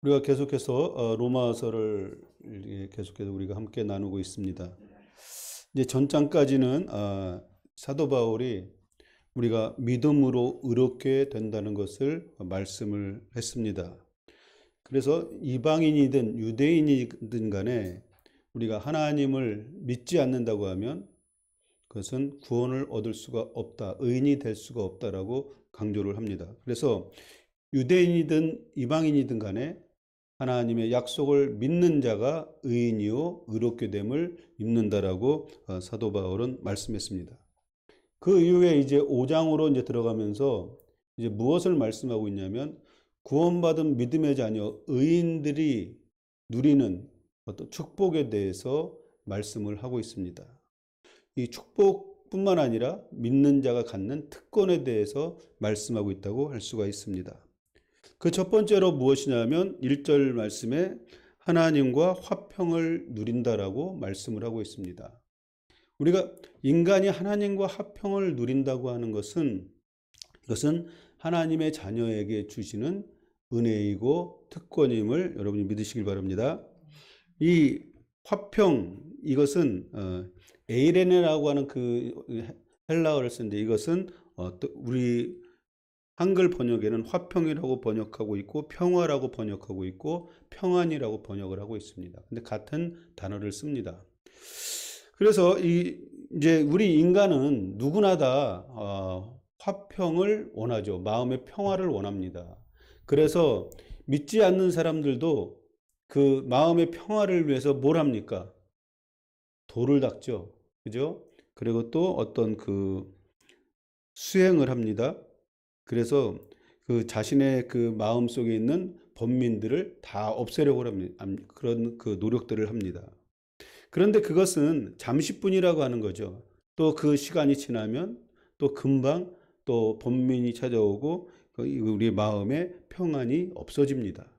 우리가 계속해서 로마서를 계속해서 우리가 함께 나누고 있습니다. 이제 전장까지는 사도 바울이 우리가 믿음으로 의롭게 된다는 것을 말씀을 했습니다. 그래서 이방인이든 유대인이든 간에 우리가 하나님을 믿지 않는다고 하면 그것은 구원을 얻을 수가 없다, 의인이 될 수가 없다라고 강조를 합니다. 그래서 유대인이든 이방인이든 간에 하나님의 약속을 믿는 자가 의인이요 의롭게 됨을 입는다라고 사도 바울은 말씀했습니다. 그 이후에 이제 5장으로 이제 들어가면서 이제 무엇을 말씀하고 있냐면 구원받은 믿음의 자녀 의인들이 누리는 어떤 축복에 대해서 말씀을 하고 있습니다. 이 축복뿐만 아니라 믿는 자가 갖는 특권에 대해서 말씀하고 있다고 할 수가 있습니다. 그 첫 번째로 무엇이냐면 1절 말씀에 하나님과 화평을 누린다라고 말씀을 하고 있습니다. 우리가 인간이 하나님과 화평을 누린다고 하는 것은 이것은 하나님의 자녀에게 주시는 은혜이고 특권임을 여러분이 믿으시길 바랍니다. 이 화평 이것은 에이레네라고 하는 그 헬라어를 쓰는데 이것은 우리 한글 번역에는 화평이라고 번역하고 있고 평화라고 번역하고 있고 평안이라고 번역을 하고 있습니다. 근데 같은 단어를 씁니다. 그래서 이제 우리 인간은 누구나 다 화평을 원하죠. 마음의 평화를 원합니다. 그래서 믿지 않는 사람들도 그 마음의 평화를 위해서 뭘 합니까? 도를 닦죠. 그죠? 그리고 또 어떤 그 수행을 합니다. 그래서 그 자신의 그 마음 속에 있는 범민들을 다 없애려고 합니다. 그런 그 노력들을 합니다. 그런데 그것은 잠시뿐이라고 하는 거죠. 또 그 시간이 지나면 또 금방 또 범민이 찾아오고 우리 마음의 평안이 없어집니다.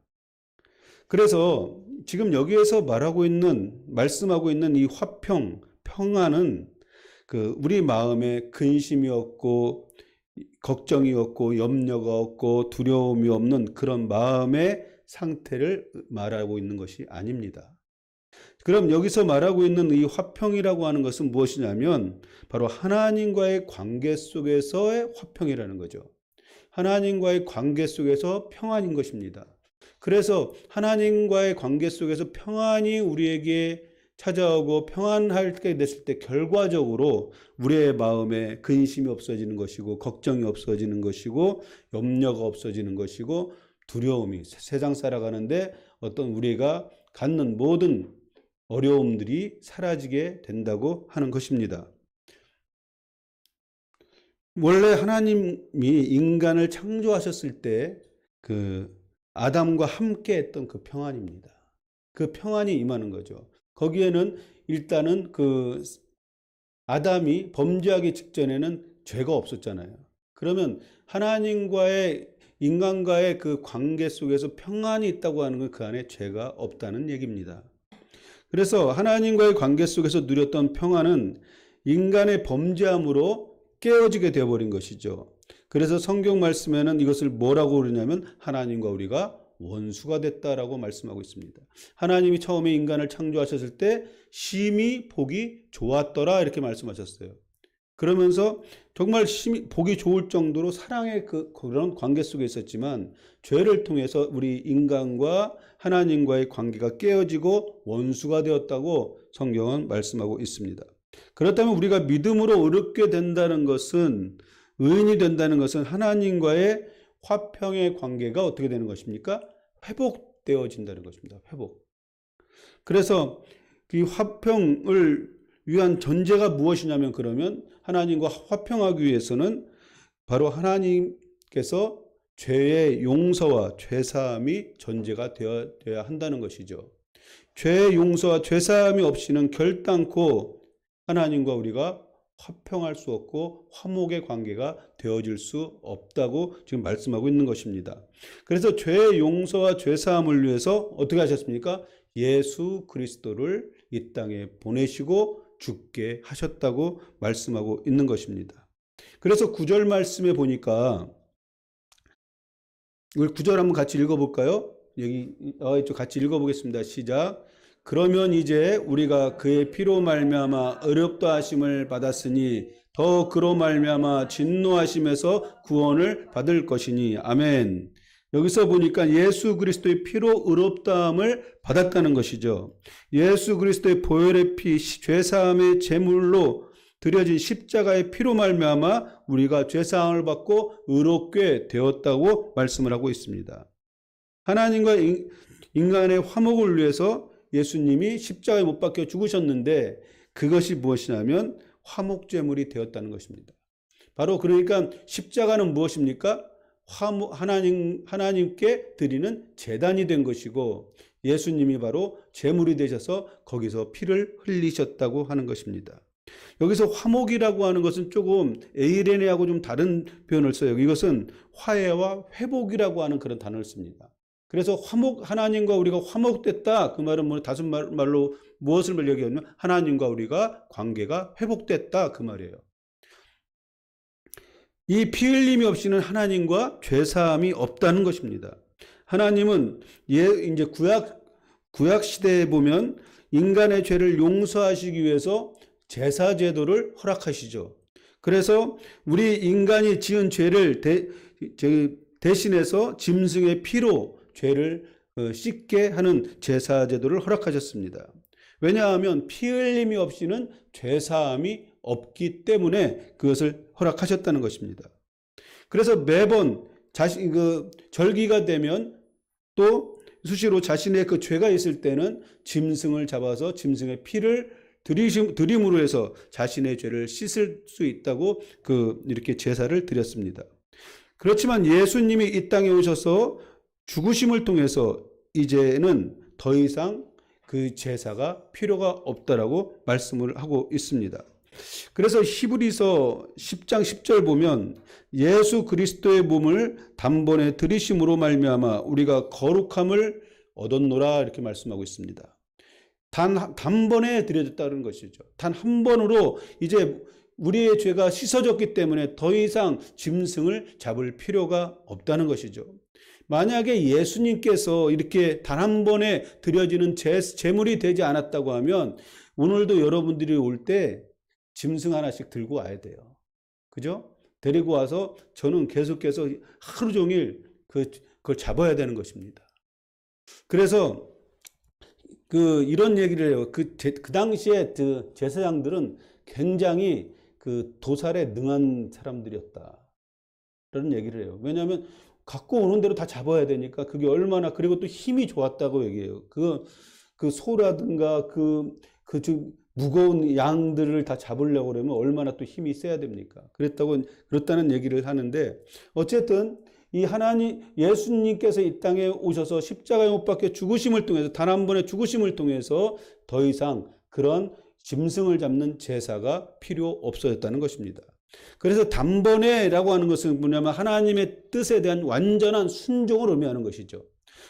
그래서 지금 여기에서 말씀하고 있는 이 화평, 평안은 그 우리 마음에 근심이 없고 걱정이 없고 염려가 없고 두려움이 없는 그런 마음의 상태를 말하고 있는 것이 아닙니다. 그럼 여기서 말하고 있는 이 화평이라고 하는 것은 무엇이냐면 바로 하나님과의 관계 속에서의 화평이라는 거죠. 하나님과의 관계 속에서 평안인 것입니다. 그래서 하나님과의 관계 속에서 평안이 우리에게 찾아오고 평안하게 됐을 때 결과적으로 우리의 마음에 근심이 없어지는 것이고 걱정이 없어지는 것이고 염려가 없어지는 것이고 두려움이 세상 살아가는데 어떤 우리가 갖는 모든 어려움들이 사라지게 된다고 하는 것입니다. 원래 하나님이 인간을 창조하셨을 때 그 아담과 함께 했던 그 평안입니다. 그 평안이 임하는 거죠. 거기에는 일단은 그 아담이 범죄하기 직전에는 죄가 없었잖아요. 그러면 인간과의 그 관계 속에서 평안이 있다고 하는 건 그 안에 죄가 없다는 얘기입니다. 그래서 하나님과의 관계 속에서 누렸던 평안은 인간의 범죄함으로 깨어지게 되어버린 것이죠. 그래서 성경 말씀에는 이것을 뭐라고 그러냐면 하나님과 우리가 원수가 됐다라고 말씀하고 있습니다. 하나님이 처음에 인간을 창조하셨을 때 심히 보기 좋았더라 이렇게 말씀하셨어요. 그러면서 정말 심히 보기 좋을 정도로 사랑의 그런 관계 속에 있었지만 죄를 통해서 우리 인간과 하나님과의 관계가 깨어지고 원수가 되었다고 성경은 말씀하고 있습니다. 그렇다면 우리가 믿음으로 의롭게 된다는 것은 의인이 된다는 것은 하나님과의 화평의 관계가 어떻게 되는 것입니까? 회복되어진다는 것입니다. 회복. 그래서 이 화평을 위한 전제가 무엇이냐면 그러면 하나님과 화평하기 위해서는 바로 하나님께서 죄의 용서와 죄사함이 전제가 되어야 한다는 것이죠. 죄의 용서와 죄사함이 없이는 결단코 하나님과 우리가 화평할 수 없고 화목의 관계가 되어질 수 없다고 지금 말씀하고 있는 것입니다. 그래서 죄의 용서와 죄사함을 위해서 어떻게 하셨습니까? 예수 그리스도를 이 땅에 보내시고 죽게 하셨다고 말씀하고 있는 것입니다. 그래서 9절 말씀에 보니까 9절 한번 같이 읽어볼까요? 여기 같이 읽어보겠습니다. 시작. 그러면 이제 우리가 그의 피로 말미암아 의롭다 하심을 받았으니 더 그로 말미암아 진노하심에서 구원을 받을 것이니. 아멘. 여기서 보니까 예수 그리스도의 피로 의롭다함을 받았다는 것이죠. 예수 그리스도의 보혈의 피, 죄사함의 제물로 드려진 십자가의 피로 말미암아 우리가 죄사함을 받고 의롭게 되었다고 말씀을 하고 있습니다. 하나님과 인간의 화목을 위해서 예수님이 십자가에 못 박혀 죽으셨는데 그것이 무엇이냐면 화목제물이 되었다는 것입니다. 바로 그러니까 십자가는 무엇입니까? 하나님께 드리는 제단이 된 것이고 예수님이 바로 제물이 되셔서 거기서 피를 흘리셨다고 하는 것입니다. 여기서 화목이라고 하는 것은 조금 에이레네하고 좀 다른 표현을 써요. 이것은 화해와 회복이라고 하는 그런 단어를 씁니다. 그래서 하나님과 우리가 화목됐다. 그 말은 다른 말로 무엇을 얘기하냐면 하나님과 우리가 관계가 회복됐다. 그 말이에요. 이 피 흘림이 없이는 하나님과 죄사함이 없다는 것입니다. 하나님은 이제 구약 시대에 보면 인간의 죄를 용서하시기 위해서 제사 제도를 허락하시죠. 그래서 우리 인간이 지은 죄를 대신해서 짐승의 피로 죄를 씻게 하는 제사 제도를 허락하셨습니다. 왜냐하면 피 흘림이 없이는 죄사함이 없기 때문에 그것을 허락하셨다는 것입니다. 그래서 매번 절기가 되면 또 수시로 자신의 그 죄가 있을 때는 짐승을 잡아서 짐승의 피를 드림으로 해서 자신의 죄를 씻을 수 있다고 이렇게 제사를 드렸습니다. 그렇지만 예수님이 이 땅에 오셔서 죽으심을 통해서 이제는 더 이상 그 제사가 필요가 없다라고 말씀을 하고 있습니다. 그래서 히브리서 10장 10절 보면 예수 그리스도의 몸을 단번에 들이심으로 말미암아 우리가 거룩함을 얻었노라 이렇게 말씀하고 있습니다. 단번에 드려졌다는 것이죠. 단 한 번으로 이제 우리의 죄가 씻어졌기 때문에 더 이상 짐승을 잡을 필요가 없다는 것이죠. 만약에 예수님께서 이렇게 단 한 번에 드려지는 제물이 되지 않았다고 하면 오늘도 여러분들이 올 때 짐승 하나씩 들고 와야 돼요. 그죠? 데리고 와서 저는 계속해서 하루 종일 그걸 잡아야 되는 것입니다. 그래서 이런 얘기를 해요. 그 당시에 제사장들은 굉장히 도살에 능한 사람들이었다. 라는 얘기를 해요. 왜냐하면 갖고 오는 대로 다 잡아야 되니까 그게 얼마나, 그리고 또 힘이 좋았다고 얘기해요. 소라든가 무거운 양들을 다 잡으려고 그러면 얼마나 또 힘이 세야 됩니까? 그렇다는 얘기를 하는데, 어쨌든 예수님께서 이 땅에 오셔서 십자가에 못 박혀 죽으심을 통해서, 단 한 번의 죽으심을 통해서 더 이상 그런 짐승을 잡는 제사가 필요 없어졌다는 것입니다. 그래서 단번에라고 하는 것은 뭐냐면 하나님의 뜻에 대한 완전한 순종을 의미하는 것이죠.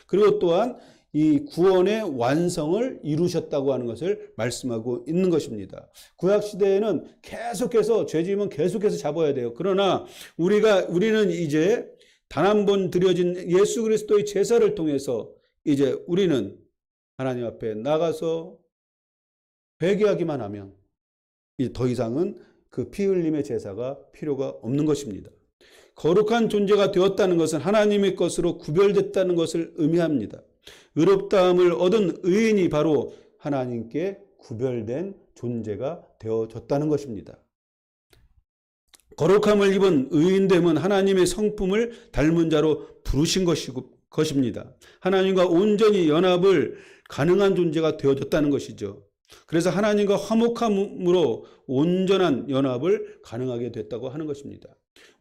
그리고 또한 이 구원의 완성을 이루셨다고 하는 것을 말씀하고 있는 것입니다. 구약시대에는 계속해서 죄지으면 계속해서 잡아야 돼요. 그러나 우리는 이제 단 한 번 드려진 예수 그리스도의 제사를 통해서 이제 우리는 하나님 앞에 나가서 회개하기만 하면 더 이상은 그 피 흘림의 제사가 필요가 없는 것입니다. 거룩한 존재가 되었다는 것은 하나님의 것으로 구별됐다는 것을 의미합니다. 의롭다함을 얻은 의인이 바로 하나님께 구별된 존재가 되어졌다는 것입니다. 거룩함을 입은 의인됨은 하나님의 성품을 닮은 자로 부르신 것입니다. 하나님과 온전히 연합을 가능한 존재가 되어졌다는 것이죠. 그래서 하나님과 화목함으로 온전한 연합을 가능하게 됐다고 하는 것입니다.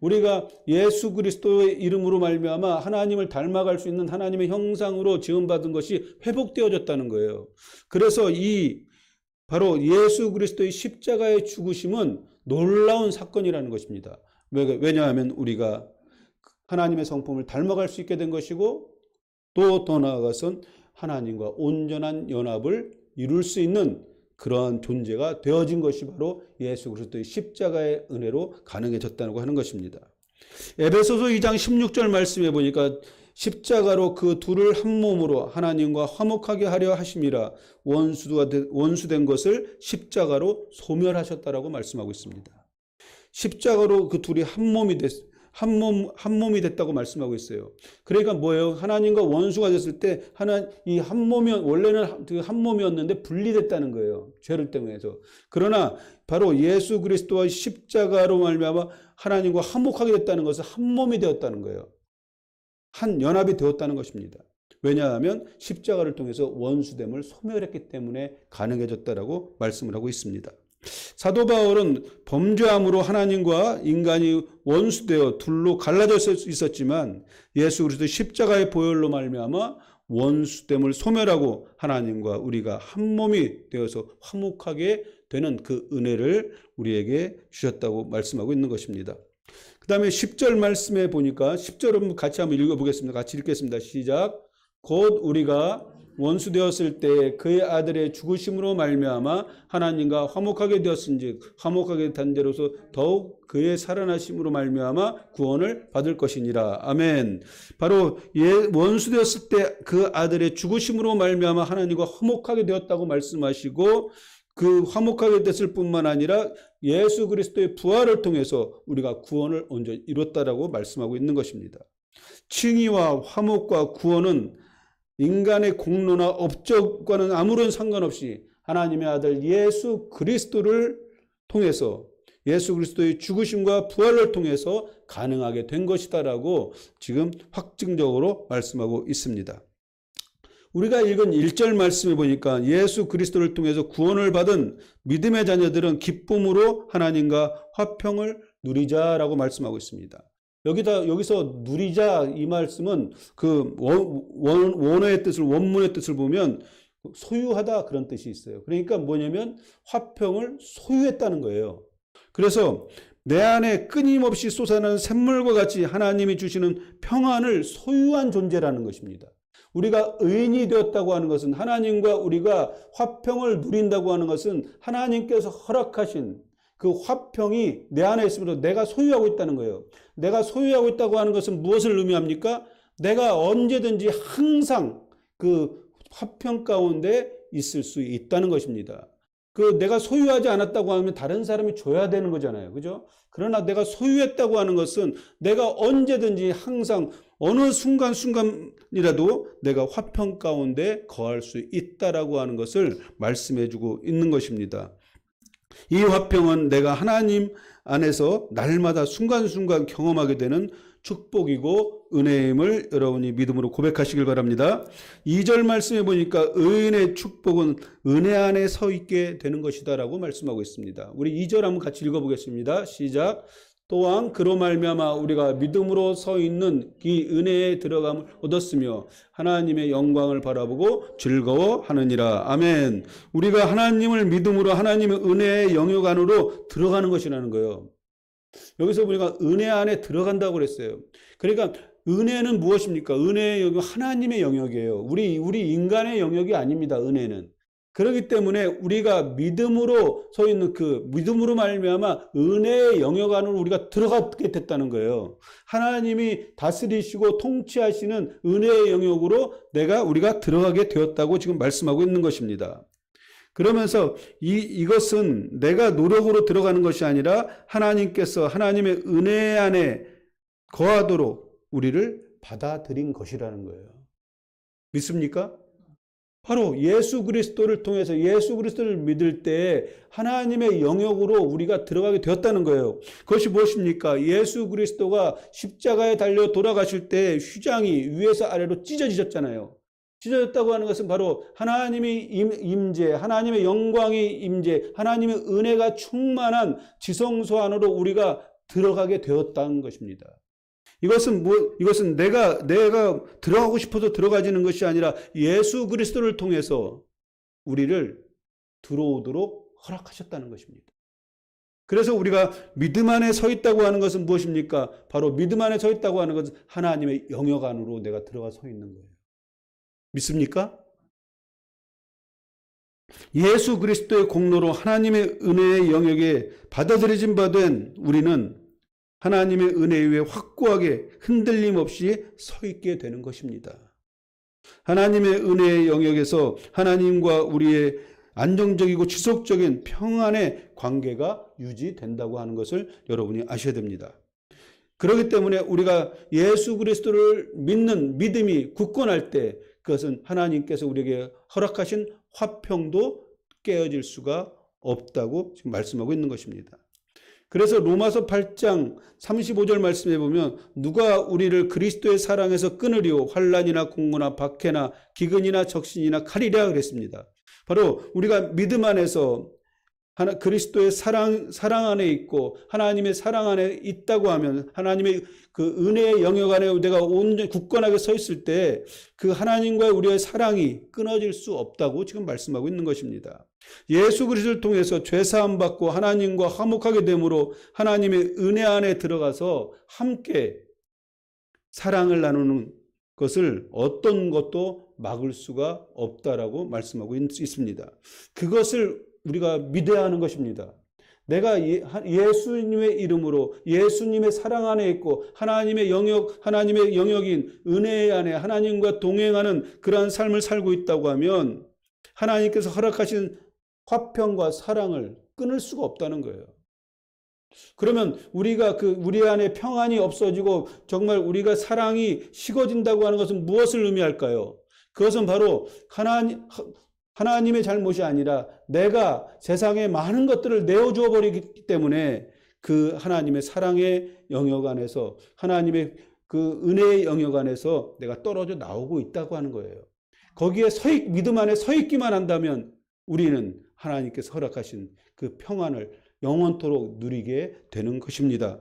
우리가 예수 그리스도의 이름으로 말미암아 하나님을 닮아갈 수 있는 하나님의 형상으로 지음받은 것이 회복되어졌다는 거예요. 그래서 바로 예수 그리스도의 십자가의 죽으심은 놀라운 사건이라는 것입니다. 왜냐하면 우리가 하나님의 성품을 닮아갈 수 있게 된 것이고, 또 더 나아가선 하나님과 온전한 연합을 이룰 수 있는 그러한 존재가 되어진 것이 바로 예수 그리스도의 십자가의 은혜로 가능해졌다고 하는 것입니다. 에베소서 2장 16절 말씀해 보니까 십자가로 그 둘을 한 몸으로 하나님과 화목하게 하려 하심이라 원수된 것을 십자가로 소멸하셨다라고 말씀하고 있습니다. 십자가로 그 둘이 한 몸이 됐다고 말씀하고 있어요. 그러니까 뭐예요? 하나님과 원수가 됐을 때 이 한 몸이 원래는 그 한 몸이었는데 분리됐다는 거예요. 죄를 때문에서. 그러나 바로 예수 그리스도와 십자가로 말미암아 하나님과 화목하게 됐다는 것은 한 몸이 되었다는 거예요. 한 연합이 되었다는 것입니다. 왜냐하면 십자가를 통해서 원수됨을 소멸했기 때문에 가능해졌다라고 말씀을 하고 있습니다. 사도 바울은 범죄함으로 하나님과 인간이 원수되어 둘로 갈라져 있었지만 예수 그리스도 십자가의 보혈로 말미암아 원수됨을 소멸하고 하나님과 우리가 한 몸이 되어서 화목하게 되는 그 은혜를 우리에게 주셨다고 말씀하고 있는 것입니다. 그 다음에 10절 말씀에 보니까 10절은 같이 한번 읽어보겠습니다. 같이 읽겠습니다. 시작. 곧 우리가 원수 되었을 때 그의 아들의 죽으심으로 말미암아 하나님과 화목하게 되었은즉 화목하게 된 자로서 더욱 그의 살아나심으로 말미암아 구원을 받을 것이니라. 아멘. 바로 원수 되었을 때 그 아들의 죽으심으로 말미암아 하나님과 화목하게 되었다고 말씀하시고 그 화목하게 됐을 뿐만 아니라 예수 그리스도의 부활을 통해서 우리가 구원을 먼저 이뤘다라고 말씀하고 있는 것입니다. 칭의와 화목과 구원은 인간의 공로나 업적과는 아무런 상관없이 하나님의 아들 예수 그리스도를 통해서 예수 그리스도의 죽으심과 부활을 통해서 가능하게 된 것이다라고 지금 확증적으로 말씀하고 있습니다. 우리가 읽은 1절 말씀에 보니까 예수 그리스도를 통해서 구원을 받은 믿음의 자녀들은 기쁨으로 하나님과 화평을 누리자라고 말씀하고 있습니다. 여기서 누리자 이 말씀은 그 원어의 뜻을, 원문의 뜻을 보면 소유하다 그런 뜻이 있어요. 그러니까 뭐냐면 화평을 소유했다는 거예요. 그래서 내 안에 끊임없이 솟아나는 샘물과 같이 하나님이 주시는 평안을 소유한 존재라는 것입니다. 우리가 의인이 되었다고 하는 것은 하나님과 우리가 화평을 누린다고 하는 것은 하나님께서 허락하신 그 화평이 내 안에 있으므로 내가 소유하고 있다는 거예요. 내가 소유하고 있다고 하는 것은 무엇을 의미합니까? 내가 언제든지 항상 그 화평 가운데 있을 수 있다는 것입니다. 그 내가 소유하지 않았다고 하면 다른 사람이 줘야 되는 거잖아요. 그죠? 그러나 내가 소유했다고 하는 것은 내가 언제든지 항상 어느 순간이라도 내가 화평 가운데 거할 수 있다라고 하는 것을 말씀해 주고 있는 것입니다. 이 화평은 내가 하나님 안에서 날마다 순간순간 경험하게 되는 축복이고 은혜임을 여러분이 믿음으로 고백하시길 바랍니다. 2절 말씀에 보니까 의인의 축복은 은혜 안에 서 있게 되는 것이다 라고 말씀하고 있습니다. 우리 2절 한번 같이 읽어보겠습니다. 시작. 또한 그로 말미암아 우리가 믿음으로 서 있는 이 은혜에 들어감을 얻었으며 하나님의 영광을 바라보고 즐거워하느니라. 아멘. 우리가 하나님을 믿음으로 하나님의 은혜의 영역 안으로 들어가는 것이라는 거예요. 여기서 우리가 은혜 안에 들어간다고 그랬어요. 그러니까 은혜는 무엇입니까? 은혜의 영역, 하나님의 영역이에요. 우리 인간의 영역이 아닙니다. 은혜는. 그렇기 때문에 우리가 믿음으로 서 있는 그 믿음으로 말미암아 은혜의 영역 안으로 우리가 들어가게 됐다는 거예요. 하나님이 다스리시고 통치하시는 은혜의 영역으로 우리가 들어가게 되었다고 지금 말씀하고 있는 것입니다. 그러면서 이것은 내가 노력으로 들어가는 것이 아니라 하나님께서 하나님의 은혜 안에 거하도록 우리를 받아들인 것이라는 거예요. 믿습니까? 바로 예수 그리스도를 통해서 예수 그리스도를 믿을 때 하나님의 영역으로 우리가 들어가게 되었다는 거예요. 그것이 무엇입니까? 예수 그리스도가 십자가에 달려 돌아가실 때 휘장이 위에서 아래로 찢어지셨잖아요. 찢어졌다고 하는 것은 바로 하나님의 임재, 하나님의 영광이 임재, 하나님의 은혜가 충만한 지성소 안으로 우리가 들어가게 되었다는 것입니다. 이것은 내가 들어가고 싶어서 들어가지는 것이 아니라 예수 그리스도를 통해서 우리를 들어오도록 허락하셨다는 것입니다. 그래서 우리가 믿음 안에 서 있다고 하는 것은 무엇입니까? 바로 믿음 안에 서 있다고 하는 것은 하나님의 영역 안으로 내가 들어가 서 있는 거예요. 믿습니까? 예수 그리스도의 공로로 하나님의 은혜의 영역에 받아들여진 바 된 우리는 하나님의 은혜 위에 확고하게 흔들림 없이 서 있게 되는 것입니다. 하나님의 은혜의 영역에서 하나님과 우리의 안정적이고 지속적인 평안의 관계가 유지된다고 하는 것을 여러분이 아셔야 됩니다. 그렇기 때문에 우리가 예수 그리스도를 믿는 믿음이 굳건할 때 그것은 하나님께서 우리에게 허락하신 화평도 깨어질 수가 없다고 지금 말씀하고 있는 것입니다. 그래서 로마서 8장 35절 말씀해 보면 누가 우리를 그리스도의 사랑에서 끊으리오 환난이나 공고나 박해나 기근이나 적신이나 칼이라 그랬습니다. 바로 우리가 믿음 안에서 그리스도의 사랑 안에 있고 하나님의 사랑 안에 있다고 하면 하나님의 그 은혜의 영역 안에 내가 온전히 굳건하게 서 있을 때 그 하나님과의 우리의 사랑이 끊어질 수 없다고 지금 말씀하고 있는 것입니다. 예수 그리스도를 통해서 죄사함 받고 하나님과 화목하게 됨으로 하나님의 은혜 안에 들어가서 함께 사랑을 나누는 것을 어떤 것도 막을 수가 없다라고 말씀하고 있습니다. 그것을 우리가 믿어야 하는 것입니다. 내가 예수님의 이름으로 예수님의 사랑 안에 있고 하나님의 영역인 은혜 안에 하나님과 동행하는 그러한 삶을 살고 있다고 하면 하나님께서 허락하신 화평과 사랑을 끊을 수가 없다는 거예요. 그러면 우리가 우리 안에 평안이 없어지고 정말 우리가 사랑이 식어진다고 하는 것은 무엇을 의미할까요? 그것은 바로 하나님의 잘못이 아니라 내가 세상에 많은 것들을 내어주어 버리기 때문에 그 하나님의 사랑의 영역 안에서 하나님의 그 은혜의 영역 안에서 내가 떨어져 나오고 있다고 하는 거예요. 거기에 믿음 안에 서 있기만 한다면 우리는 하나님께서 허락하신 그 평안을 영원토록 누리게 되는 것입니다.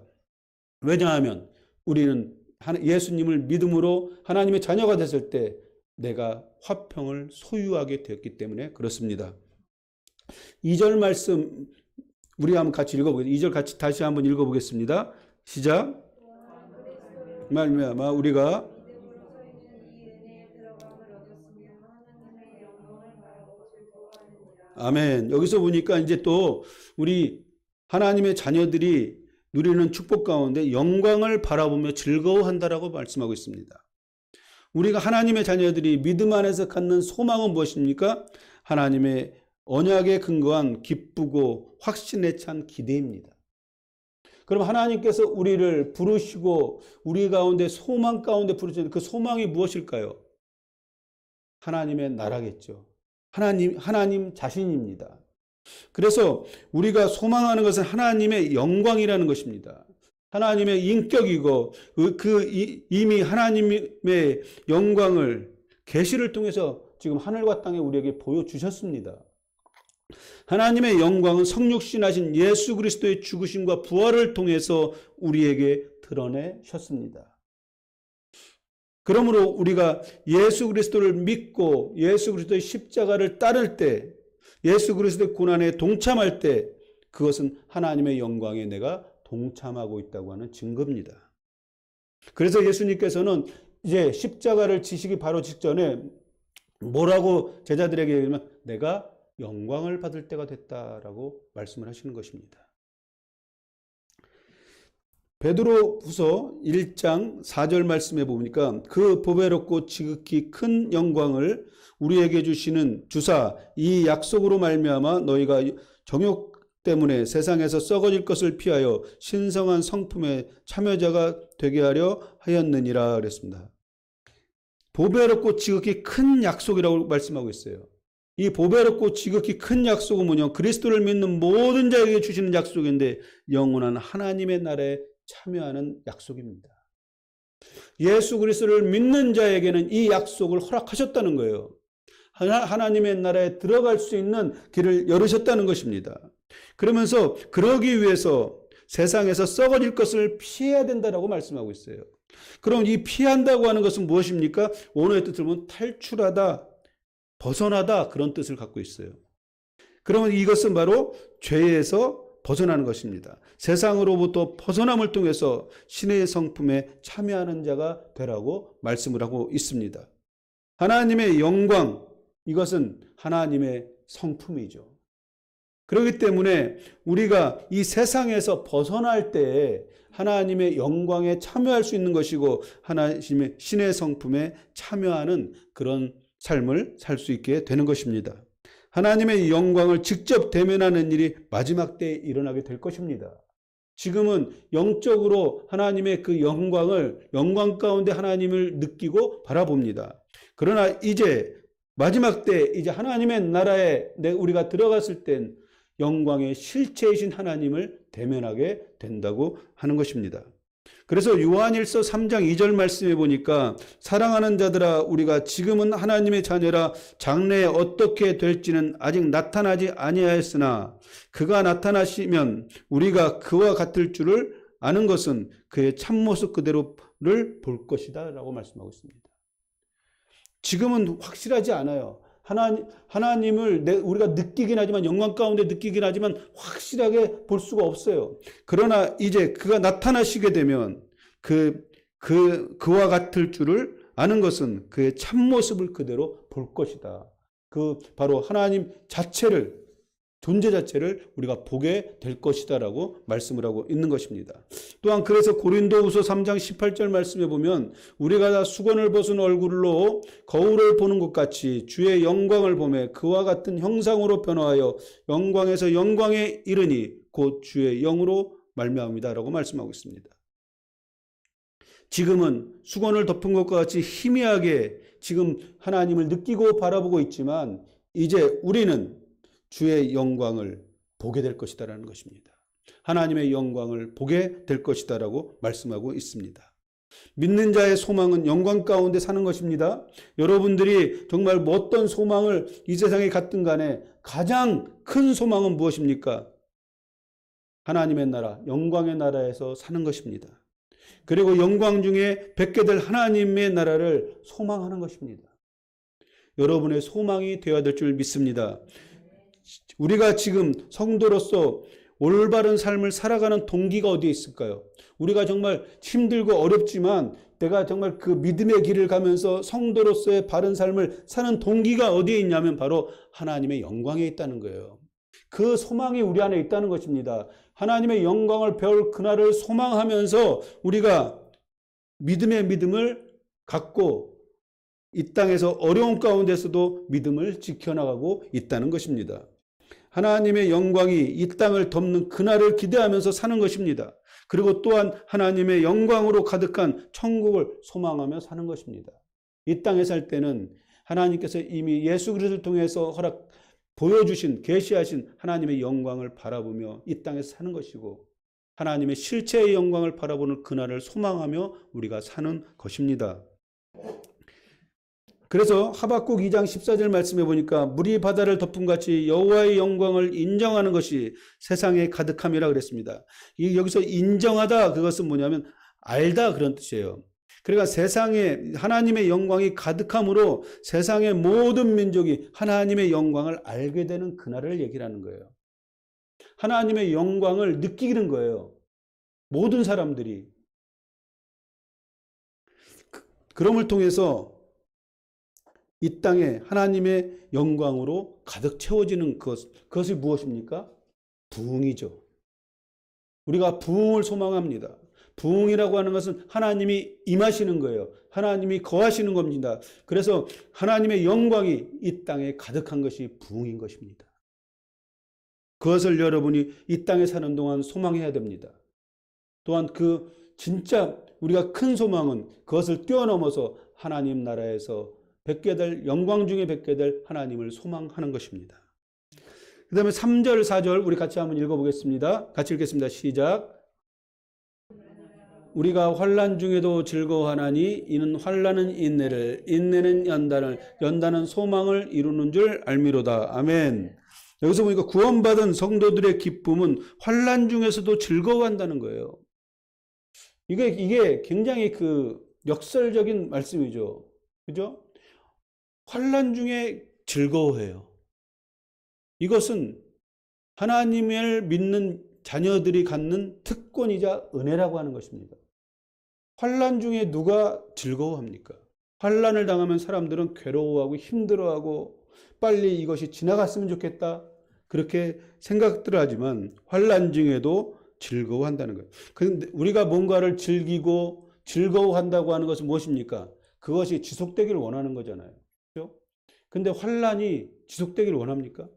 왜냐하면 우리는 예수님을 믿음으로 하나님의 자녀가 됐을 때 내가 화평을 소유하게 되었기 때문에 그렇습니다. 2절 말씀 우리 한번 같이 읽어보겠습니다. 2절 같이 다시 한번 읽어보겠습니다. 시작. 말미암아 우리가 아멘. 여기서 보니까 이제 또 우리 하나님의 자녀들이 누리는 축복 가운데 영광을 바라보며 즐거워한다라고 말씀하고 있습니다. 우리가 하나님의 자녀들이 믿음 안에서 갖는 소망은 무엇입니까? 하나님의 언약에 근거한 기쁘고 확신에 찬 기대입니다. 그럼 하나님께서 우리를 부르시고 우리 가운데 소망 가운데 부르시는 그 소망이 무엇일까요? 하나님의 나라겠죠. 하나님 자신입니다. 그래서 우리가 소망하는 것은 하나님의 영광이라는 것입니다. 하나님의 인격이고 이미 하나님의 영광을 계시를 통해서 지금 하늘과 땅에 우리에게 보여주셨습니다. 하나님의 영광은 성육신하신 예수 그리스도의 죽으심과 부활을 통해서 우리에게 드러내셨습니다. 그러므로 우리가 예수 그리스도를 믿고 예수 그리스도의 십자가를 따를 때 예수 그리스도의 고난에 동참할 때 그것은 하나님의 영광에 내가 동참하고 있다고 하는 증거입니다. 그래서 예수님께서는 이제 십자가를 지시기 바로 직전에 뭐라고 제자들에게 얘기하면 내가 영광을 받을 때가 됐다라고 말씀을 하시는 것입니다. 베드로후서 1장 4절 말씀에 보니까 그 보배롭고 지극히 큰 영광을 우리에게 주사 이 약속으로 말미암아 너희가 정욕 때문에 세상에서 썩어질 것을 피하여 신성한 성품의 참여자가 되게 하려 하였느니라 그랬습니다. 보배롭고 지극히 큰 약속이라고 말씀하고 있어요. 이 보배롭고 지극히 큰 약속은 뭐냐? 그리스도를 믿는 모든 자에게 주시는 약속인데 영원한 하나님의 나라에 참여하는 약속입니다. 예수 그리스도를 믿는 자에게는 이 약속을 허락하셨다는 거예요. 하나님의 나라에 들어갈 수 있는 길을 열으셨다는 것입니다. 그러면서 그러기 위해서 세상에서 썩어질 것을 피해야 된다라고 말씀하고 있어요. 그럼 이 피한다고 하는 것은 무엇입니까? 원어의 뜻을 보면 탈출하다, 벗어나다 그런 뜻을 갖고 있어요. 그러면 이것은 바로 죄에서 벗어나는 것입니다. 세상으로부터 벗어남을 통해서 신의 성품에 참여하는 자가 되라고 말씀을 하고 있습니다. 하나님의 영광, 이것은 하나님의 성품이죠. 그렇기 때문에 우리가 이 세상에서 벗어날 때에 하나님의 영광에 참여할 수 있는 것이고 하나님의 신의 성품에 참여하는 그런 삶을 살 수 있게 되는 것입니다. 하나님의 영광을 직접 대면하는 일이 마지막 때에 일어나게 될 것입니다. 지금은 영적으로 하나님의 그 영광 가운데 하나님을 느끼고 바라봅니다. 그러나 이제 마지막 때 이제 하나님의 나라에 우리가 들어갔을 땐 영광의 실체이신 하나님을 대면하게 된다고 하는 것입니다. 그래서 요한일서 3장 2절 말씀에 보니까 사랑하는 자들아 우리가 지금은 하나님의 자녀라 장래에 어떻게 될지는 아직 나타나지 아니하였으나 그가 나타나시면 우리가 그와 같을 줄을 아는 것은 그의 참모습 그대로를 볼 것이다 라고 말씀하고 있습니다. 지금은 확실하지 않아요. 하나님을 우리가 느끼긴 하지만 영광 가운데 느끼긴 하지만 확실하게 볼 수가 없어요. 그러나 이제 그가 나타나시게 되면 그와 같을 줄을 아는 것은 그의 참모습을 그대로 볼 것이다. 바로 하나님 자체를 존재 자체를 우리가 보게 될 것이다라고 말씀을 하고 있는 것입니다. 또한 그래서 고린도후서 3장 18절 말씀에 보면 우리가 다 수건을 벗은 얼굴로 거울을 보는 것 같이 주의 영광을 보매 그와 같은 형상으로 변화하여 영광에서 영광에 이르니 곧 주의 영으로 말미암이다라고 말씀하고 있습니다. 지금은 수건을 덮은 것과 같이 희미하게 지금 하나님을 느끼고 바라보고 있지만 이제 우리는 주의 영광을 보게 될 것이다라는 것입니다. 하나님의 영광을 보게 될 것이다라고 말씀하고 있습니다. 믿는 자의 소망은 영광 가운데 사는 것입니다. 여러분들이 정말 어떤 소망을 이 세상에 갖든 간에 가장 큰 소망은 무엇입니까? 하나님의 나라, 영광의 나라에서 사는 것입니다. 그리고 영광 중에 뵙게 될 하나님의 나라를 소망하는 것입니다. 여러분의 소망이 되어야 될 줄 믿습니다. 우리가 지금 성도로서 올바른 삶을 살아가는 동기가 어디에 있을까요? 우리가 정말 힘들고 어렵지만 내가 정말 그 믿음의 길을 가면서 성도로서의 바른 삶을 사는 동기가 어디에 있냐면 바로 하나님의 영광에 있다는 거예요. 그 소망이 우리 안에 있다는 것입니다. 하나님의 영광을 배울 그날을 소망하면서 우리가 믿음을 갖고 이 땅에서 어려운 가운데서도 믿음을 지켜나가고 있다는 것입니다. 하나님의 영광이 이 땅을 덮는 그날을 기대하면서 사는 것입니다. 그리고 또한 하나님의 영광으로 가득한 천국을 소망하며 사는 것입니다. 이 땅에 살 때는 하나님께서 이미 예수 그리스도를 통해서 보여주신 계시하신 하나님의 영광을 바라보며 이 땅에서 사는 것이고 하나님의 실체의 영광을 바라보는 그날을 소망하며 우리가 사는 것입니다. 그래서 하박국 2장 14절 말씀해 보니까 물이 바다를 덮은 같이 여호와의 영광을 인정하는 것이 세상에 가득함이라 그랬습니다. 여기서 인정하다 그것은 뭐냐면 알다 그런 뜻이에요. 그러니까 세상에 하나님의 영광이 가득함으로 세상의 모든 민족이 하나님의 영광을 알게 되는 그날을 얘기를 하는 거예요. 하나님의 영광을 느끼는 거예요. 모든 사람들이. 그럼을 통해서 이 땅에 하나님의 영광으로 가득 채워지는 그것이 무엇입니까? 부흥이죠. 우리가 부흥을 소망합니다. 부흥이라고 하는 것은 하나님이 임하시는 거예요. 하나님이 거하시는 겁니다. 그래서 하나님의 영광이 이 땅에 가득한 것이 부흥인 것입니다. 그것을 여러분이 이 땅에 사는 동안 소망해야 됩니다. 또한 진짜 우리가 큰 소망은 그것을 뛰어넘어서 하나님 나라에서 뵙게 될 영광 중에 뵙게 될 하나님을 소망하는 것입니다. 그 다음에 3절 4절 우리 같이 한번 읽어보겠습니다. 같이 읽겠습니다. 시작. 우리가 환난 중에도 즐거워하나니 이는 환난은 인내를 인내는 연단을 연단은 소망을 이루는 줄 알미로다. 아멘. 여기서 보니까 구원받은 성도들의 기쁨은 환난 중에서도 즐거워한다는 거예요. 이게 굉장히 역설적인 말씀이죠. 그죠? 환난 중에 즐거워해요. 이것은 하나님을 믿는 자녀들이 갖는 특권이자 은혜라고 하는 것입니다. 환난 중에 누가 즐거워합니까? 환난을 당하면 사람들은 괴로워하고 힘들어하고 빨리 이것이 지나갔으면 좋겠다. 그렇게 생각들 하지만 환난 중에도 즐거워한다는 거예요. 그런데 우리가 뭔가를 즐기고 즐거워한다고 하는 것은 무엇입니까? 그것이 지속되기를 원하는 거잖아요. 그렇죠? 근데 환난이 지속되기를 원합니까?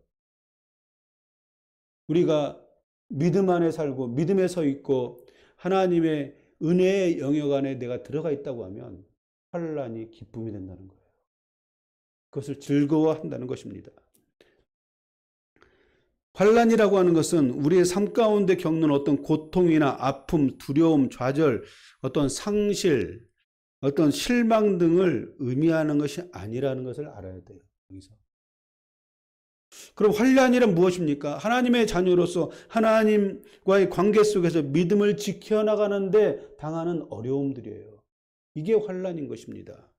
우리가 믿음 안에 살고 믿음에 서 있고 하나님의 은혜의 영역 안에 내가 들어가 있다고 하면 환난이 기쁨이 된다는 거예요. 그것을 즐거워한다는 것입니다. 환난이라고 하는 것은 우리의 삶 가운데 겪는 어떤 고통이나 아픔, 두려움, 좌절, 어떤 상실, 어떤 실망 등을 의미하는 것이 아니라는 것을 알아야 돼요. 여기서. 그럼 환난이란 무엇입니까? 하나님의 자녀로서 하나님과의 관계 속에서 믿음을 지켜나가는데 당하는 어려움들이에요. 이게 환난인 것입니다.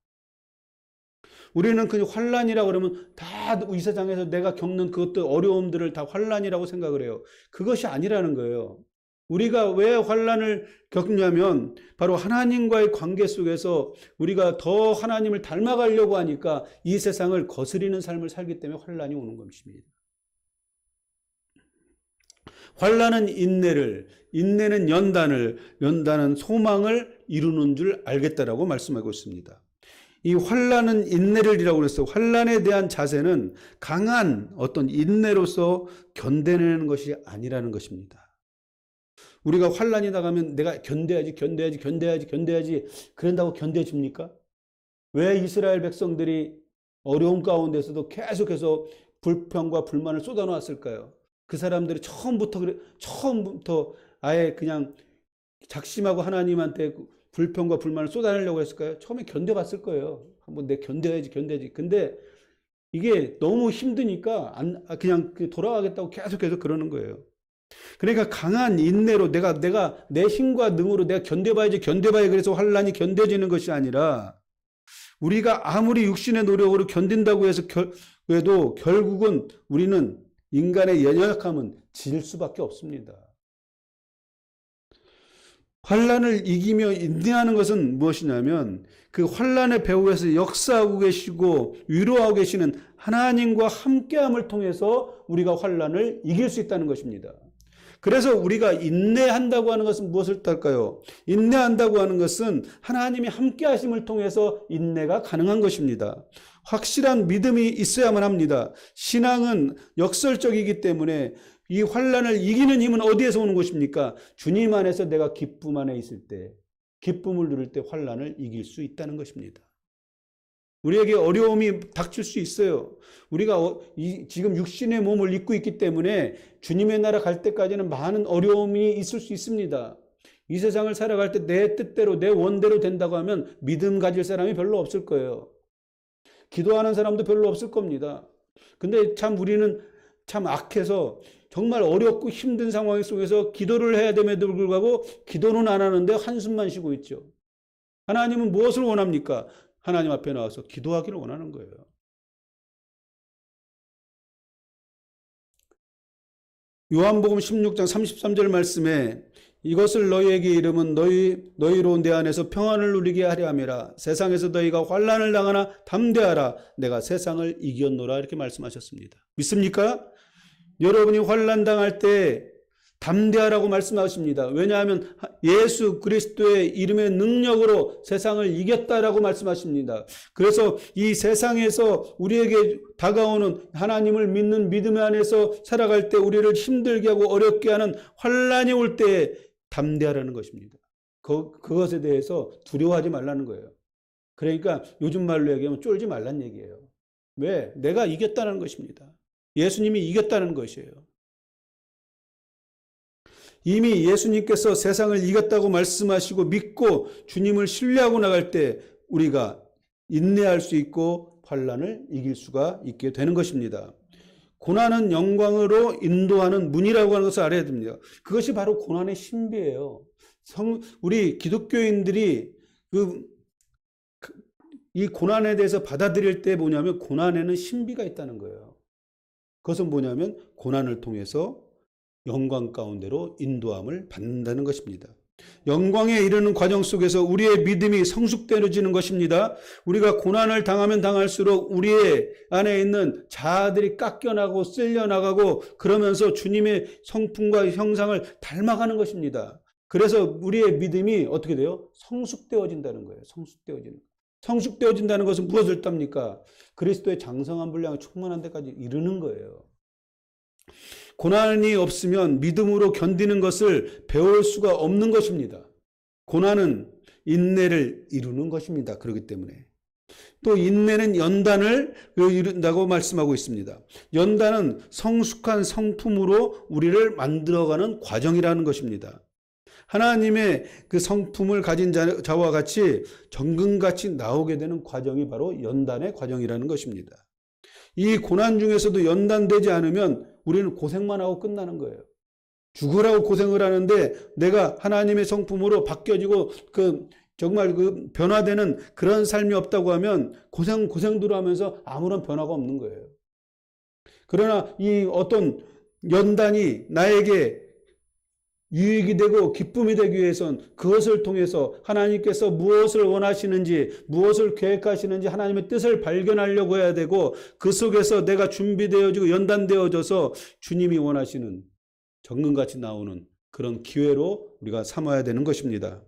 우리는 그 환난이라고 그러면 다 이 세상에서 내가 겪는 그것도 어려움들을 다 환난이라고 생각을 해요. 그것이 아니라는 거예요. 우리가 왜 환난을 겪냐면 바로 하나님과의 관계 속에서 우리가 더 하나님을 닮아가려고 하니까 이 세상을 거스리는 삶을 살기 때문에 환난이 오는 것입니다. 환난은 인내를, 인내는 연단을, 연단은 소망을 이루는 줄 알겠다라고 말씀하고 있습니다. 이 환난은 인내를이라고 그랬어요. 환난에 대한 자세는 강한 어떤 인내로서 견뎌내는 것이 아니라는 것입니다. 우리가 환난이 나가면 내가 견뎌야지 그런다고 견뎌집니까? 왜 이스라엘 백성들이 어려움 가운데서도 계속해서 불평과 불만을 쏟아놓았을까요? 그 사람들이 처음부터 아예 그냥 작심하고 하나님한테 불평과 불만을 쏟아내려고 했을까요? 처음에 견뎌봤을 거예요. 한번 내가 견뎌야지. 근데 이게 너무 힘드니까 그냥 돌아가겠다고 계속해서 그러는 거예요. 그러니까 강한 인내로 내가 내 힘과 능으로 내가 견뎌봐야지 그래서 환난이 견뎌지는 것이 아니라 우리가 아무리 육신의 노력으로 견딘다고 해서 해도 결국은 우리는 인간의 연약함은 질 수밖에 없습니다. 환난을 이기며 인내하는 것은 무엇이냐면 그 환난의 배후에서 역사하고 계시고 위로하고 계시는 하나님과 함께함을 통해서 우리가 환난을 이길 수 있다는 것입니다. 그래서 우리가 인내한다고 하는 것은 무엇을 뜻할까요? 인내한다고 하는 것은 하나님이 함께 하심을 통해서 인내가 가능한 것입니다. 확실한 믿음이 있어야만 합니다. 신앙은 역설적이기 때문에 이 환난을 이기는 힘은 어디에서 오는 것입니까? 주님 안에서 내가 기쁨 안에 있을 때, 기쁨을 누릴 때 환난을 이길 수 있다는 것입니다. 우리에게 어려움이 닥칠 수 있어요. 우리가 지금 육신의 몸을 입고 있기 때문에 주님의 나라 갈 때까지는 많은 어려움이 있을 수 있습니다. 이 세상을 살아갈 때 내 뜻대로 내 원대로 된다고 하면 믿음 가질 사람이 별로 없을 거예요. 기도하는 사람도 별로 없을 겁니다. 근데 참 우리는 참 악해서 정말 어렵고 힘든 상황 속에서 기도를 해야 됨에도 불구하고 기도는 안 하는데 한숨만 쉬고 있죠. 하나님은 무엇을 원합니까? 하나님 앞에 나와서 기도하기를 원하는 거예요. 요한복음 16장 33절 말씀에 이것을 너희에게 이름은 너희로 내 안에서 평안을 누리게 하려 함이라. 세상에서 너희가 환난을 당하나 담대하라. 내가 세상을 이겼노라. 이렇게 말씀하셨습니다. 믿습니까? 여러분이 환난 당할 때 담대하라고 말씀하십니다. 왜냐하면 예수 그리스도의 이름의 능력으로 세상을 이겼다라고 말씀하십니다. 그래서 이 세상에서 우리에게 다가오는 하나님을 믿는 믿음 안에서 살아갈 때 우리를 힘들게 하고 어렵게 하는 환난이 올 때 담대하라는 것입니다. 그것에 대해서 두려워하지 말라는 거예요. 그러니까 요즘 말로 얘기하면 쫄지 말란 얘기예요. 왜? 내가 이겼다는 것입니다. 예수님이 이겼다는 것이에요. 이미 예수님께서 세상을 이겼다고 말씀하시고 믿고 주님을 신뢰하고 나갈 때 우리가 인내할 수 있고 환난을 이길 수가 있게 되는 것입니다. 고난은 영광으로 인도하는 문이라고 하는 것을 알아야 됩니다. 그것이 바로 고난의 신비예요. 우리 기독교인들이 이 고난에 대해서 받아들일 때 뭐냐면 고난에는 신비가 있다는 거예요. 그것은 뭐냐면 고난을 통해서 영광 가운데로 인도함을 받는다는 것입니다. 영광에 이르는 과정 속에서 우리의 믿음이 성숙되어지는 것입니다. 우리가 고난을 당하면 당할수록 우리의 안에 있는 자아들이 깎여나가고 쓸려나가고 그러면서 주님의 성품과 형상을 닮아가는 것입니다. 그래서 우리의 믿음이 어떻게 돼요? 성숙되어진다는 거예요. 성숙되어진다는 것은 무엇을 뜻합니까? 그리스도의 장성한 분량을 충만한 데까지 이르는 거예요. 고난이 없으면 믿음으로 견디는 것을 배울 수가 없는 것입니다. 고난은 인내를 이루는 것입니다. 그렇기 때문에. 또 인내는 연단을 이룬다고 말씀하고 있습니다. 연단은 성숙한 성품으로 우리를 만들어가는 과정이라는 것입니다. 하나님의 그 성품을 가진 자와 같이 정금같이 나오게 되는 과정이 바로 연단의 과정이라는 것입니다. 이 고난 중에서도 연단되지 않으면 우리는 고생만 하고 끝나는 거예요. 죽으라고 고생을 하는데 내가 하나님의 성품으로 바뀌어지고 정말 변화되는 그런 삶이 없다고 하면 고생들을 하면서 아무런 변화가 없는 거예요. 그러나 이 어떤 연단이 나에게 유익이 되고 기쁨이 되기 위해선 그것을 통해서 하나님께서 무엇을 원하시는지, 무엇을 계획하시는지 하나님의 뜻을 발견하려고 해야 되고 그 속에서 내가 준비되어지고 연단되어져서 주님이 원하시는 정금같이 나오는 그런 기회로 우리가 삼아야 되는 것입니다.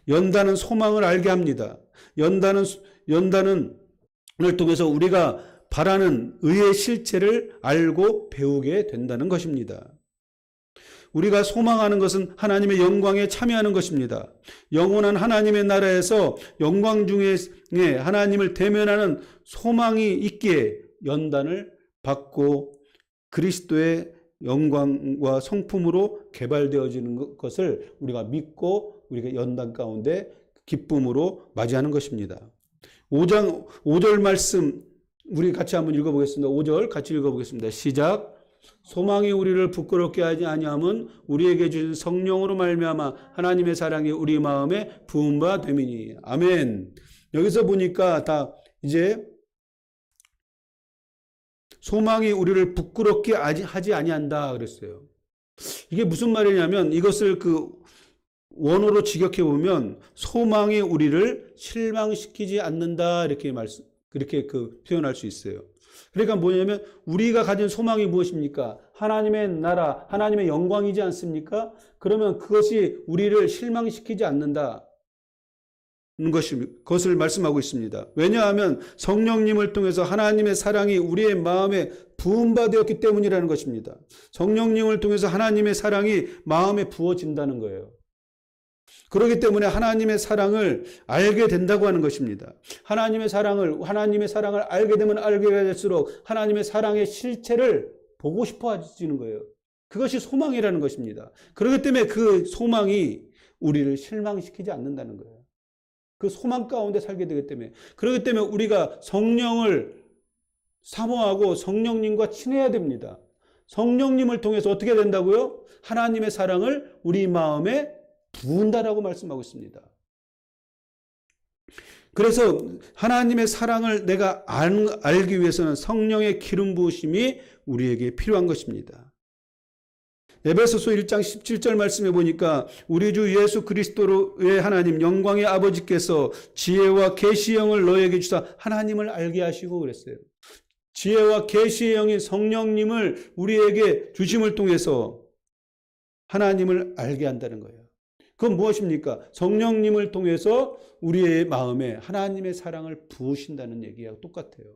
연단은 소망을 알게 합니다. 연단을 통해서 우리가 바라는 의의 실체를 알고 배우게 된다는 것입니다. 우리가 소망하는 것은 하나님의 영광에 참여하는 것입니다. 영원한 하나님의 나라에서 영광 중에 하나님을 대면하는 소망이 있기에 연단을 받고 그리스도의 영광과 성품으로 개발되어지는 것을 우리가 믿고 우리가 연단 가운데 기쁨으로 맞이하는 것입니다. 5절 말씀 우리 같이 한번 읽어보겠습니다. 5절 같이 읽어보겠습니다. 시작. 소망이 우리를 부끄럽게 하지 아니함은 우리에게 주신 성령으로 말미암아 하나님의 사랑이 우리 마음에 부은 바 됨이니. 아멘. 여기서 보니까 다 이제 소망이 우리를 부끄럽게 하지 아니한다 그랬어요. 이게 무슨 말이냐면 이것을 원어로 직역해 보면 소망이 우리를 실망시키지 않는다 이렇게 표현할 수 있어요. 그러니까 뭐냐면 우리가 가진 소망이 무엇입니까? 하나님의 나라, 하나님의 영광이지 않습니까? 그러면 그것이 우리를 실망시키지 않는다. 그것을 말씀하고 있습니다. 왜냐하면 성령님을 통해서 하나님의 사랑이 우리의 마음에 부음받았기 때문이라는 것입니다. 성령님을 통해서 하나님의 사랑이 마음에 부어진다는 거예요. 그렇기 때문에 하나님의 사랑을 알게 된다고 하는 것입니다. 하나님의 사랑을 알게 되면 알게 될수록 하나님의 사랑의 실체를 보고 싶어지는 거예요. 그것이 소망이라는 것입니다. 그렇기 때문에 그 소망이 우리를 실망시키지 않는다는 거예요. 그 소망 가운데 살게 되기 때문에. 그렇기 때문에 우리가 성령을 사모하고 성령님과 친해야 됩니다. 성령님을 통해서 어떻게 된다고요? 하나님의 사랑을 우리 마음에 부은다라고 말씀하고 있습니다. 그래서 하나님의 사랑을 내가 알기 위해서는 성령의 기름 부으심이 우리에게 필요한 것입니다. 에베소서 1장 17절 말씀해 보니까 우리 주 예수 그리스도의 하나님 영광의 아버지께서 지혜와 계시의 영을 너에게 주사 하나님을 알게 하시고 그랬어요. 지혜와 계시의 영인 성령님을 우리에게 주심을 통해서 하나님을 알게 한다는 거예요. 그건 무엇입니까? 성령님을 통해서 우리의 마음에 하나님의 사랑을 부으신다는 얘기하고 똑같아요.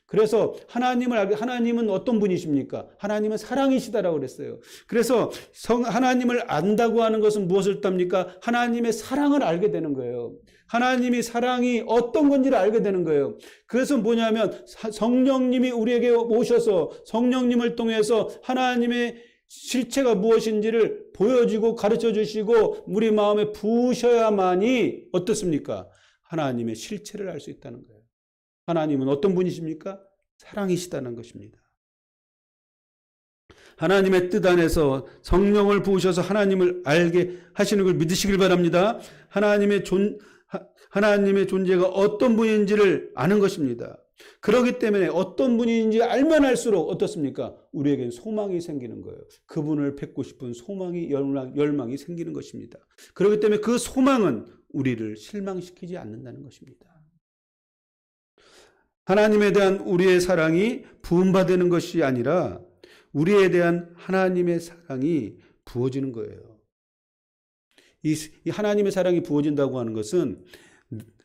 그래서 하나님은 어떤 분이십니까? 하나님은 사랑이시다라고 그랬어요. 그래서 하나님을 안다고 하는 것은 무엇을 뜻합니까? 하나님의 사랑을 알게 되는 거예요. 하나님이 사랑이 어떤 건지를 알게 되는 거예요. 그래서 뭐냐면 성령님이 우리에게 오셔서 성령님을 통해서 하나님의 실체가 무엇인지를 보여주고 가르쳐 주시고 우리 마음에 부으셔야만이 어떻습니까? 하나님의 실체를 알 수 있다는 거예요. 하나님은 어떤 분이십니까? 사랑이시다는 것입니다. 하나님의 뜻 안에서 성령을 부으셔서 하나님을 알게 하시는 걸 믿으시길 바랍니다. 하나님의 존재가 어떤 분인지를 아는 것입니다. 그렇기 때문에 어떤 분인지 알면 알수록 어떻습니까? 우리에겐 소망이 생기는 거예요. 그분을 뵙고 싶은 소망이, 열망이 생기는 것입니다. 그렇기 때문에 그 소망은 우리를 실망시키지 않는다는 것입니다. 하나님에 대한 우리의 사랑이 부음받는 것이 아니라 우리에 대한 하나님의 사랑이 부어지는 거예요. 이 하나님의 사랑이 부어진다고 하는 것은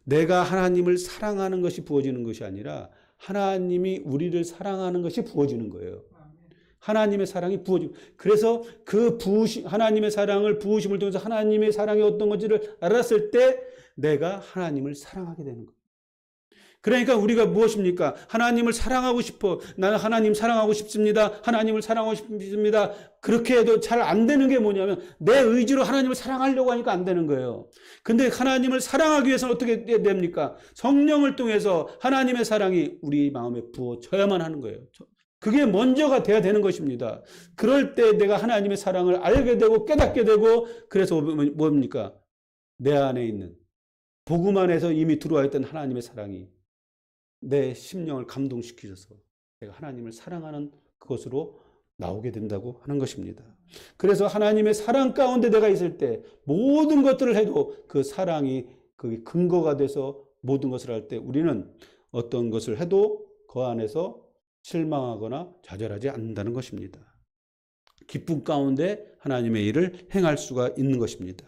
내가 하나님을 사랑하는 것이 부어지는 것이 아니라 하나님이 우리를 사랑하는 것이 부어지는 거예요. 하나님의 사랑이 부어지고, 그래서 그 하나님의 사랑을 부으심을 통해서 하나님의 사랑이 어떤 건지를 알았을 때 내가 하나님을 사랑하게 되는 거예요. 그러니까 우리가 무엇입니까? 하나님을 사랑하고 싶어. 나는 하나님 사랑하고 싶습니다. 하나님을 사랑하고 싶습니다. 그렇게 해도 잘 안 되는 게 뭐냐면 내 의지로 하나님을 사랑하려고 하니까 안 되는 거예요. 근데 하나님을 사랑하기 위해서는 어떻게 됩니까? 성령을 통해서 하나님의 사랑이 우리 마음에 부어져야만 하는 거예요. 그게 먼저가 돼야 되는 것입니다. 그럴 때 내가 하나님의 사랑을 알게 되고 깨닫게 되고, 그래서 뭡니까? 내 안에 있는 복음 안에서 이미 들어와 있던 하나님의 사랑이 내 심령을 감동시키셔서 내가 하나님을 사랑하는 그것으로 나오게 된다고 하는 것입니다. 그래서 하나님의 사랑 가운데 내가 있을 때 모든 것들을 해도 그 사랑이 그게 근거가 돼서 모든 것을 할 때 우리는 어떤 것을 해도 그 안에서 실망하거나 좌절하지 않는다는 것입니다. 기쁨 가운데 하나님의 일을 행할 수가 있는 것입니다.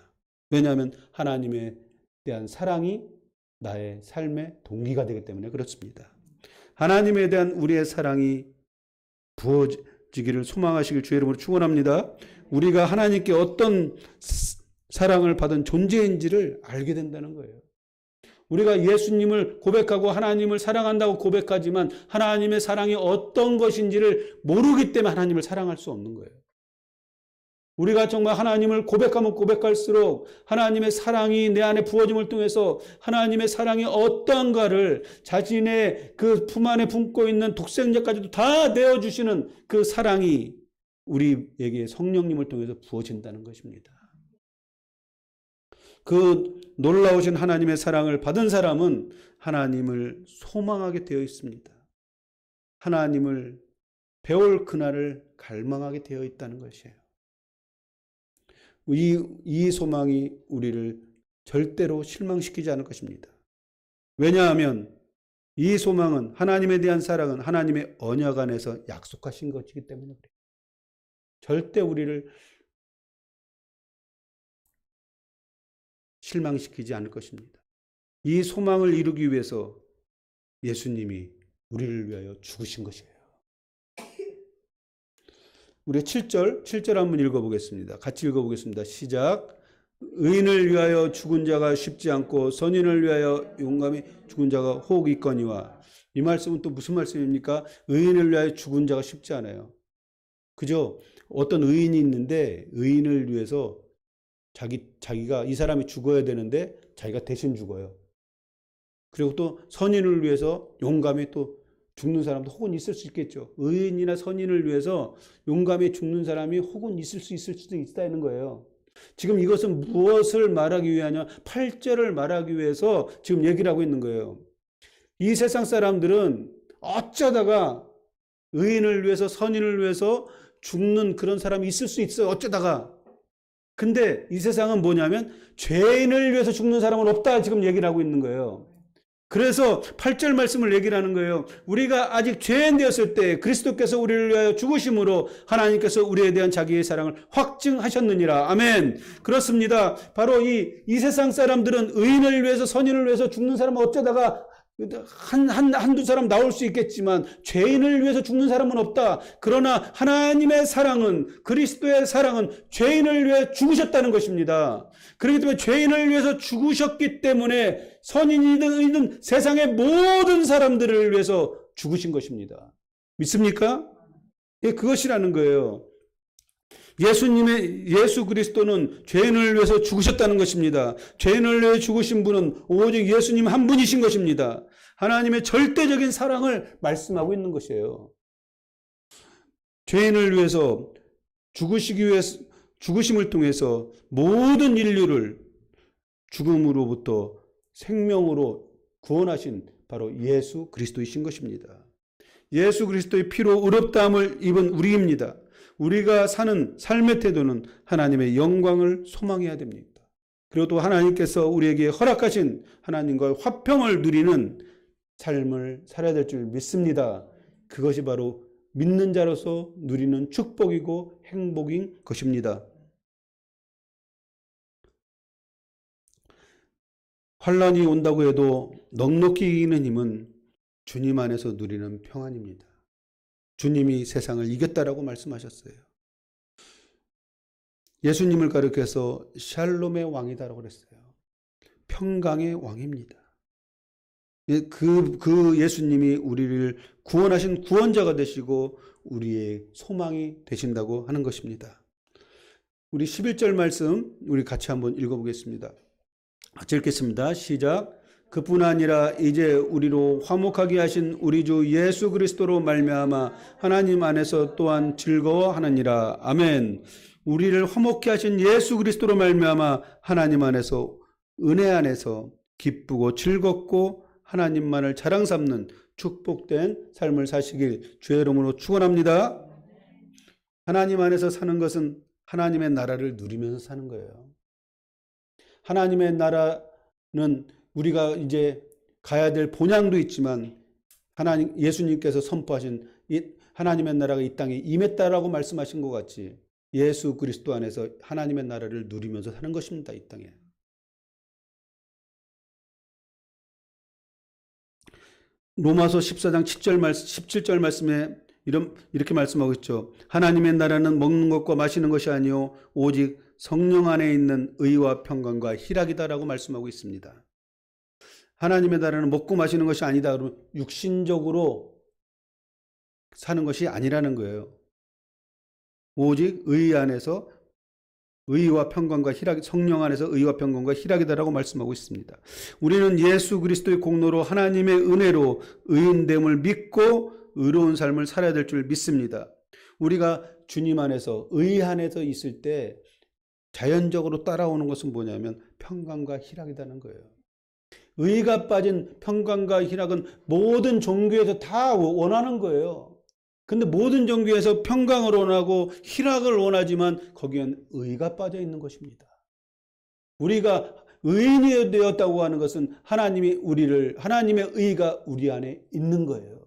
왜냐하면 하나님에 대한 사랑이 나의 삶의 동기가 되기 때문에 그렇습니다. 하나님에 대한 우리의 사랑이 부어지기를 소망하시길 주의 이름으로 축원합니다. 우리가 하나님께 어떤 사랑을 받은 존재인지를 알게 된다는 거예요. 우리가 예수님을 고백하고 하나님을 사랑한다고 고백하지만 하나님의 사랑이 어떤 것인지를 모르기 때문에 하나님을 사랑할 수 없는 거예요. 우리가 정말 하나님을 고백하면 고백할수록 하나님의 사랑이 내 안에 부어짐을 통해서 하나님의 사랑이 어떠한가를 자신의 그 품 안에 품고 있는 독생자까지도 다 내어주시는 그 사랑이 우리에게 성령님을 통해서 부어진다는 것입니다. 그 놀라우신 하나님의 사랑을 받은 사람은 하나님을 소망하게 되어 있습니다. 하나님을 배울 그날을 갈망하게 되어 있다는 것이에요. 이 소망이 우리를 절대로 실망시키지 않을 것입니다. 왜냐하면 이 소망은, 하나님에 대한 사랑은 하나님의 언약 안에서 약속하신 것이기 때문에 그래요. 절대 우리를 실망시키지 않을 것입니다. 이 소망을 이루기 위해서 예수님이 우리를 위하여 죽으신 것이에요. 우리 7절 한번 읽어보겠습니다. 같이 읽어보겠습니다. 시작. 의인을 위하여 죽은 자가 쉽지 않고 선인을 위하여 용감히 죽은 자가 혹 있거니와. 이 말씀은 또 무슨 말씀입니까? 의인을 위하여 죽은 자가 쉽지 않아요. 그죠? 어떤 의인이 있는데 의인을 위해서 자기가 이 사람이 죽어야 되는데 자기가 대신 죽어요. 그리고 또 선인을 위해서 용감히 또 죽는 사람도 혹은 있을 수 있겠죠. 의인이나 선인을 위해서 용감히 죽는 사람이 혹은 있을 수도 있다는 거예요. 지금 이것은 무엇을 말하기 위하냐? 8절을 말하기 위해서 지금 얘기를 하고 있는 거예요. 이 세상 사람들은 어쩌다가 의인을 위해서 선인을 위해서 죽는 그런 사람이 있을 수 있어요. 어쩌다가. 근데 이 세상은 뭐냐면 죄인을 위해서 죽는 사람은 없다 지금 얘기를 하고 있는 거예요. 그래서 8절 말씀을 얘기를 하는 거예요. 우리가 아직 죄인 되었을 때 그리스도께서 우리를 위하여 죽으심으로 하나님께서 우리에 대한 자기의 사랑을 확증하셨느니라. 아멘. 그렇습니다. 바로 이 세상 사람들은 의인을 위해서 선인을 위해서 죽는 사람은 어쩌다가 한두 사람 나올 수 있겠지만 죄인을 위해서 죽는 사람은 없다. 그러나 하나님의 사랑은, 그리스도의 사랑은 죄인을 위해 죽으셨다는 것입니다. 그렇기 때문에 죄인을 위해서 죽으셨기 때문에 선인이든 의인이든 세상의 모든 사람들을 위해서 죽으신 것입니다. 믿습니까? 예, 그것이라는 거예요. 예수 그리스도는 죄인을 위해서 죽으셨다는 것입니다. 죄인을 위해 죽으신 분은 오직 예수님 한 분이신 것입니다. 하나님의 절대적인 사랑을 말씀하고 있는 것이에요. 죄인을 위해서 죽으심을 통해서 모든 인류를 죽음으로부터 생명으로 구원하신 바로 예수 그리스도이신 것입니다. 예수 그리스도의 피로 의롭다함을 입은 우리입니다. 우리가 사는 삶의 태도는 하나님의 영광을 소망해야 됩니다. 그리고 또 하나님께서 우리에게 허락하신 하나님과 화평을 누리는 삶을 살아야 될 줄 믿습니다. 그것이 바로 믿는 자로서 누리는 축복이고 행복인 것입니다. 환란이 온다고 해도 넉넉히 이기는 힘은 주님 안에서 누리는 평안입니다. 주님이 세상을 이겼다라고 말씀하셨어요. 예수님을 가리켜서 샬롬의 왕이다라고 그랬어요. 평강의 왕입니다. 그 예수님이 우리를 구원하신 구원자가 되시고 우리의 소망이 되신다고 하는 것입니다. 우리 11절 말씀 우리 같이 한번 읽어보겠습니다. 같이 읽겠습니다. 시작. 그뿐 아니라 이제 우리로 화목하게 하신 우리 주 예수 그리스도로 말미암아 하나님 안에서 또한 즐거워하느니라. 아멘. 우리를 화목케 하신 예수 그리스도로 말미암아 하나님 안에서 은혜 안에서 기쁘고 즐겁고 하나님만을 자랑 삼는 축복된 삶을 사시길 주의 이름으로 축원합니다. 하나님 안에서 사는 것은 하나님의 나라를 누리면서 사는 거예요. 하나님의 나라는 우리가 이제 가야 될 본향도 있지만 예수님께서 선포하신 하나님의 나라가 이 땅에 임했다라고 말씀하신 것 같이 예수 그리스도 안에서 하나님의 나라를 누리면서 사는 것입니다. 이 땅에. 로마서 14장 17절 말씀에 이렇게 말씀하고 있죠. 하나님의 나라는 먹는 것과 마시는 것이 아니요 오직 성령 안에 있는 의와 평강과 희락이다라고 말씀하고 있습니다. 하나님의 나라는 먹고 마시는 것이 아니다. 육신적으로 사는 것이 아니라는 거예요. 오직 의 안에서 의와 평강과 희락, 성령 안에서 의와 평강과 희락이다라고 말씀하고 있습니다. 우리는 예수 그리스도의 공로로 하나님의 은혜로 의인됨을 믿고 의로운 삶을 살아야 될 줄 믿습니다. 우리가 주님 안에서 의 안에서 있을 때 자연적으로 따라오는 것은 뭐냐면 평강과 희락이라는 거예요. 의가 빠진 평강과 희락은 모든 종교에서 다 원하는 거예요. 근데 모든 종교에서 평강을 원하고 희락을 원하지만 거기엔 의가 빠져 있는 것입니다. 우리가 의인이 되었다고 하는 것은 하나님의 의가 우리 안에 있는 거예요.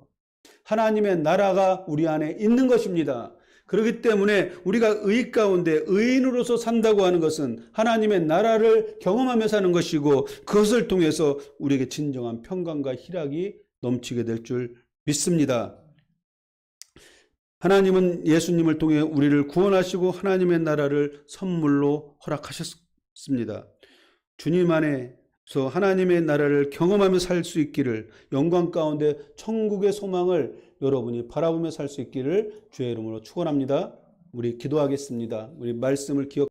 하나님의 나라가 우리 안에 있는 것입니다. 그렇기 때문에 우리가 의 가운데 의인으로서 산다고 하는 것은 하나님의 나라를 경험하며 사는 것이고 그것을 통해서 우리에게 진정한 평강과 희락이 넘치게 될 줄 믿습니다. 하나님은 예수님을 통해 우리를 구원하시고 하나님의 나라를 선물로 허락하셨습니다. 주님 안에서 하나님의 나라를 경험하며 살 수 있기를, 영광 가운데 천국의 소망을 여러분이 바라보며 살 수 있기를 주의 이름으로 축원합니다. 우리 기도하겠습니다. 우리 말씀을 기억